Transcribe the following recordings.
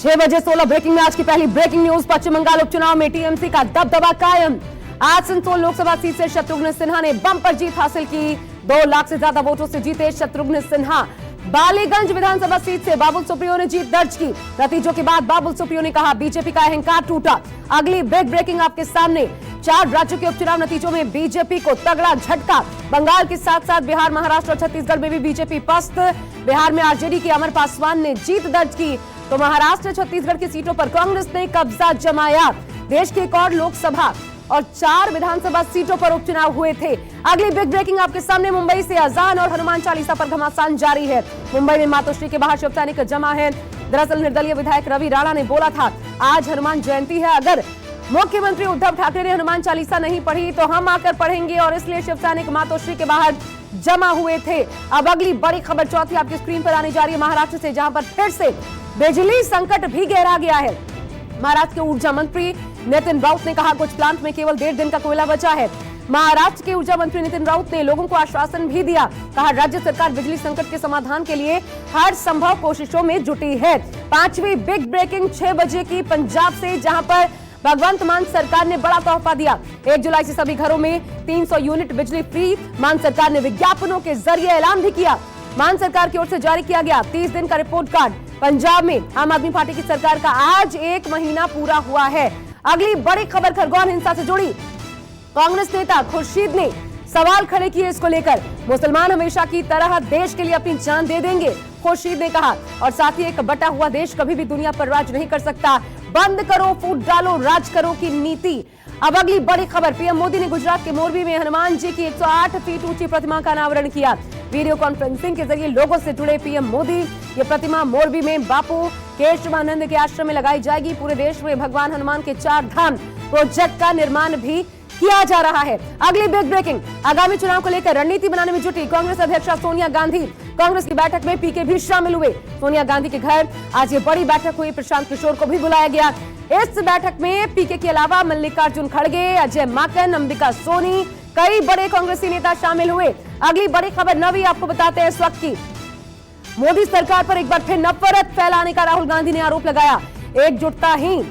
6 बजे 16 ब्रेकिंग में आज की पहली ब्रेकिंग न्यूज। पश्चिम बंगाल उपचुनाव में टीएमसी का दबदबा कायम। आसनसोल लोकसभा सीट से शत्रुघ्न सिन्हा ने बम्पर जीत हासिल की। 2 लाख से ज्यादा वोटों से जीते शत्रुघ्न सिन्हा। बालीगंज विधानसभा सीट से बाबुल सुप्रियो ने जीत दर्ज की। नतीजों के बाद बाबुल सुप्रियो ने कहा, बीजेपी का अहंकार टूटा। अगली बिग ब्रेकिंग आपके सामने। 4 राज्यों के उपचुनाव नतीजों में बीजेपी को तगड़ा झटका। बंगाल के साथ साथ बिहार, महाराष्ट्र और छत्तीसगढ़ में भी बीजेपी पस्त। बिहार में आरजेडी के अमर पासवान ने जीत दर्ज की, तो महाराष्ट्र, छत्तीसगढ़ की सीटों पर कांग्रेस ने कब्जा जमाया। देश की एक और लोकसभा और 4 विधानसभा सीटों पर उपचुनाव हुए थे। अगली बिग ब्रेकिंग आपके सामने। मुंबई से अजान और हनुमान चालीसा पर घमासान जारी है। मुंबई में मातोश्री के बाहर शिव सैनिक जमा है। दरअसल निर्दलीय विधायक रवि राणा ने बोला था, आज हनुमान जयंती है, अगर मुख्यमंत्री उद्धव ठाकरे ने हनुमान चालीसा नहीं पढ़ी तो हम आकर पढ़ेंगे, और इसलिए शिव सैनिक मातोश्री के बाहर जमा हुए थे। अब अगली बड़ी खबर चौथी आपकी स्क्रीन पर आने जा रही है महाराष्ट्र से, जहां पर फिर से बिजली संकट भी गहरा गया है। महाराष्ट्र के ऊर्जा मंत्री नितिन राउत ने कहा, कुछ प्लांट में केवल 1.5 दिन का कोयला बचा है। महाराष्ट्र के ऊर्जा मंत्री नितिन राउत ने लोगों को आश्वासन भी दिया। कहा, राज्य सरकार बिजली संकट के समाधान के लिए हर संभव कोशिशों में जुटी है। 5वीं बिग ब्रेकिंग 6 बजे की पंजाब से, जहां पर भगवंत मान सरकार ने बड़ा तोहफा दिया। 1 जुलाई से सभी घरों में 300 यूनिट बिजली फ्री। मान सरकार ने विज्ञापनों के जरिए ऐलान भी किया। मान सरकार की ओर से जारी किया गया 30 दिन का रिपोर्ट कार्ड। पंजाब में आम आदमी पार्टी की सरकार का आज 1 महीना पूरा हुआ है। अगली बड़ी खबर खरगोन हिंसा से जुड़ी। कांग्रेस नेता खुर्शीद ने सवाल खड़े किए इसको लेकर। मुसलमान हमेशा की तरह देश के लिए अपनी जान दे देंगे, खुर्शीद ने कहा। और साथ ही, एक बटा हुआ देश कभी भी दुनिया पर राज नहीं कर सकता। बंद करो, फूट डालो, राज करो की नीति। अब अगली बड़ी खबर। पीएम मोदी ने गुजरात के मोरबी में हनुमान जी की 108 फीट ऊंची प्रतिमा का अनावरण किया। वीडियो कॉन्फ्रेंसिंग के जरिए लोगों से जुड़े पीएम मोदी। ये प्रतिमा मोरबी में बापू केशवानंद के आश्रम में लगाई जाएगी। पूरे देश में भगवान हनुमान के 4 धाम प्रोजेक्ट का निर्माण भी किया जा रहा है। अगली बिग ब्रेकिंग। आगामी चुनाव को लेकर रणनीति बनाने में जुटी कांग्रेस अध्यक्षा सोनिया गांधी। कांग्रेस की बैठक में पीके भी शामिल हुए। सोनिया गांधी के घर आज ये बड़ी बैठक हुई। प्रशांत किशोर को भी बुलाया गया। इस बैठक में पीके के अलावा मल्लिकार्जुन खड़गे, अजय माकन, अंबिका सोनी, कई बड़े कांग्रेसी नेता शामिल हुए। अगली बड़ी खबर 9वीं आपको बताते हैं इस वक्त की। मोदी सरकार पर एक बार फिर नफरत फैलाने का राहुल गांधी ने आरोप लगाया। एकजुटता ही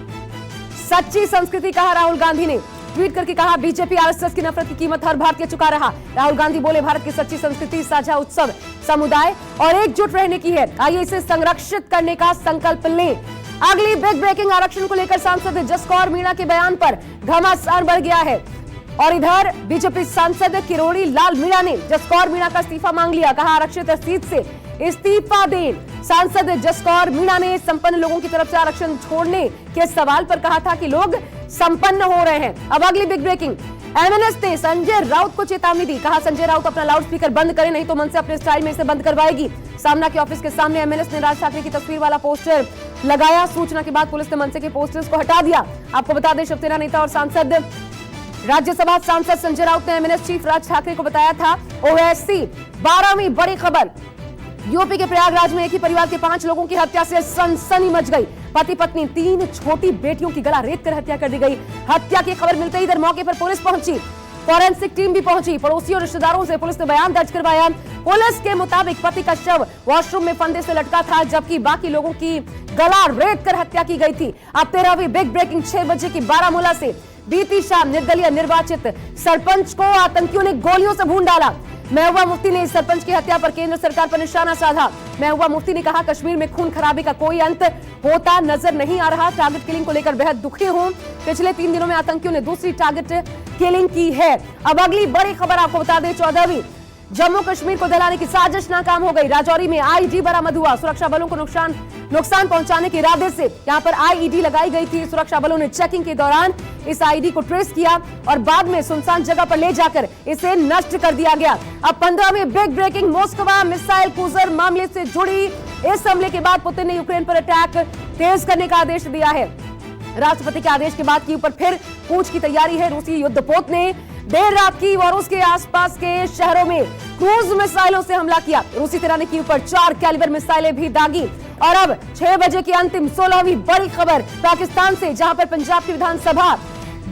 सच्ची संस्कृति, कहा राहुल गांधी ने। ट्वीट करके कहा, बीजेपी आरएसएस की नफरत की कीमत हर भारतीय चुका रहा। राहुल गांधी बोले, भारत की सच्ची संस्कृति साझा उत्सव, समुदाय और एकजुट रहने की है। आइए इसे संरक्षित करने का संकल्प लें। अगली बिग ब्रेकिंग। आरक्षण को लेकर सांसद जसकौर मीणा के बयान पर घमासान बढ़ गया है। और इधर बीजेपी सांसद किरोड़ी लाल मीणा ने जसकौर मीणा का इस्तीफा मांग लिया। कहा, आरक्षित सीट से इस्तीफा दें। सांसद जसकौर मीणा ने संपन्न लोगों की तरफ से आरक्षण छोड़ने के सवाल पर कहा था कि लोग संपन्न हो रहे हैं। अब अगली बिग ब्रेकिंग। एमएनएस ने संजय राउत को चेतावनी दी। कहा, संजय राउत अपना लाउडस्पीकर बंद करें, नहीं तो मन से अपने स्टाइल में इसे बंद करवाएगी। सामना के ऑफिस के सामने एमएनएस ने राज ठाकरे की तस्वीर वाला पोस्टर लगाया। सूचना के बाद पुलिस ने मनसे के पोस्टर्स को हटा दिया। आपको बता दें, शिवसेना नेता और सांसद, राज्यसभा सांसद संजय राउत ने एमएनएस चीफ राज ठाकरे को बताया था ओवैसी। 12वीं बड़ी खबर। यूपी के प्रयागराज में एक ही परिवार के 5 लोगों की हत्या से सनसनी मच गई। पति पत्नी 3 छोटी बेटियों की गला रेत कर हत्या कर दी गई। हत्या की खबर मिलते ही इधर मौके पर पुलिस पहुंची, फॉरेंसिक टीम भी पहुंची। पड़ोसियों और रिश्तेदारों से पुलिस ने बयान दर्ज करवाया। पुलिस के मुताबिक पति का शव वॉशरूम में फंदे से लटका था, जबकि बाकी लोगों की गला रेत कर हत्या की गई थी। अब 13वीं बिग ब्रेकिंग 6 बजे की बारामूला से। बीती शाम निर्दलीय निर्वाचित सरपंच को आतंकियों ने गोलियों से भून डाला। महबूबा मुफ्ती ने इस सरपंच की हत्या पर केंद्र सरकार पर निशाना साधा। महबूबा मुफ्ती ने कहा, कश्मीर में खून खराबे का कोई अंत होता नजर नहीं आ रहा। टारगेट किलिंग को लेकर बेहद दुखी हूं। पिछले 3 दिनों में आतंकियों ने दूसरी टारगेट किलिंग की है। अब अगली बड़ी खबर आपको बता दें। 14वीं। जम्मू कश्मीर को दहलाने की साजिश नाकाम हो गई। राजौरी में आईईडी बरामद हुआ। सुरक्षा बलों को नुकसान पहुंचाने के इरादे से यहां पर आईईडी लगाई गई थी। सुरक्षा बलों ने चेकिंग के दौरान इस आईईडी को ट्रेस किया और बाद में सुनसान जगह पर ले जाकर इसे नष्ट कर दिया गया। अब 15वीं big breaking. Moscow missile cruiser मामले से जुड़ी। इस हमले के बाद पुतिन ने यूक्रेन पर अटैक तेज करने का आदेश दिया है। राष्ट्रपति के आदेश के बाद कीव पर फिर कूच की तैयारी है। रूसी युद्धपोत ने देर रात कीव और उसके आसपास के शहरों में क्रूज मिसाइलों से हमला किया। रूसी सेना ने कीव पर 4 कैलिबर मिसाइलें भी दागी। और अब 6 बजे की अंतिम 16वीं बड़ी खबर पाकिस्तान से, जहां पर पंजाब की विधानसभा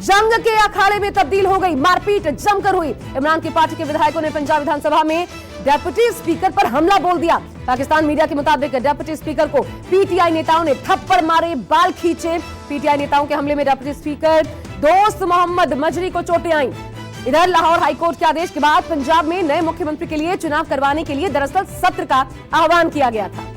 जंग के अखाड़े में तब्दील हो गई, मारपीट जमकर हुई। इमरान की पार्टी के विधायकों ने पंजाब विधानसभा में डेप्यूटी स्पीकर पर हमला बोल दिया। पाकिस्तान मीडिया के मुताबिक डेप्यूटी स्पीकर को पीटीआई नेताओं ने थप्पड़ मारे, बाल खींचे। पीटीआई नेताओं के हमले में डेप्यूटी स्पीकर दोस्त मोहम्मद मजरी को चोटें आईं। इधर लाहौर हाईकोर्ट के आदेश के बाद पंजाब में नए मुख्यमंत्री के लिए चुनाव करवाने के लिए दरअसल सत्र का आह्वान किया गया था।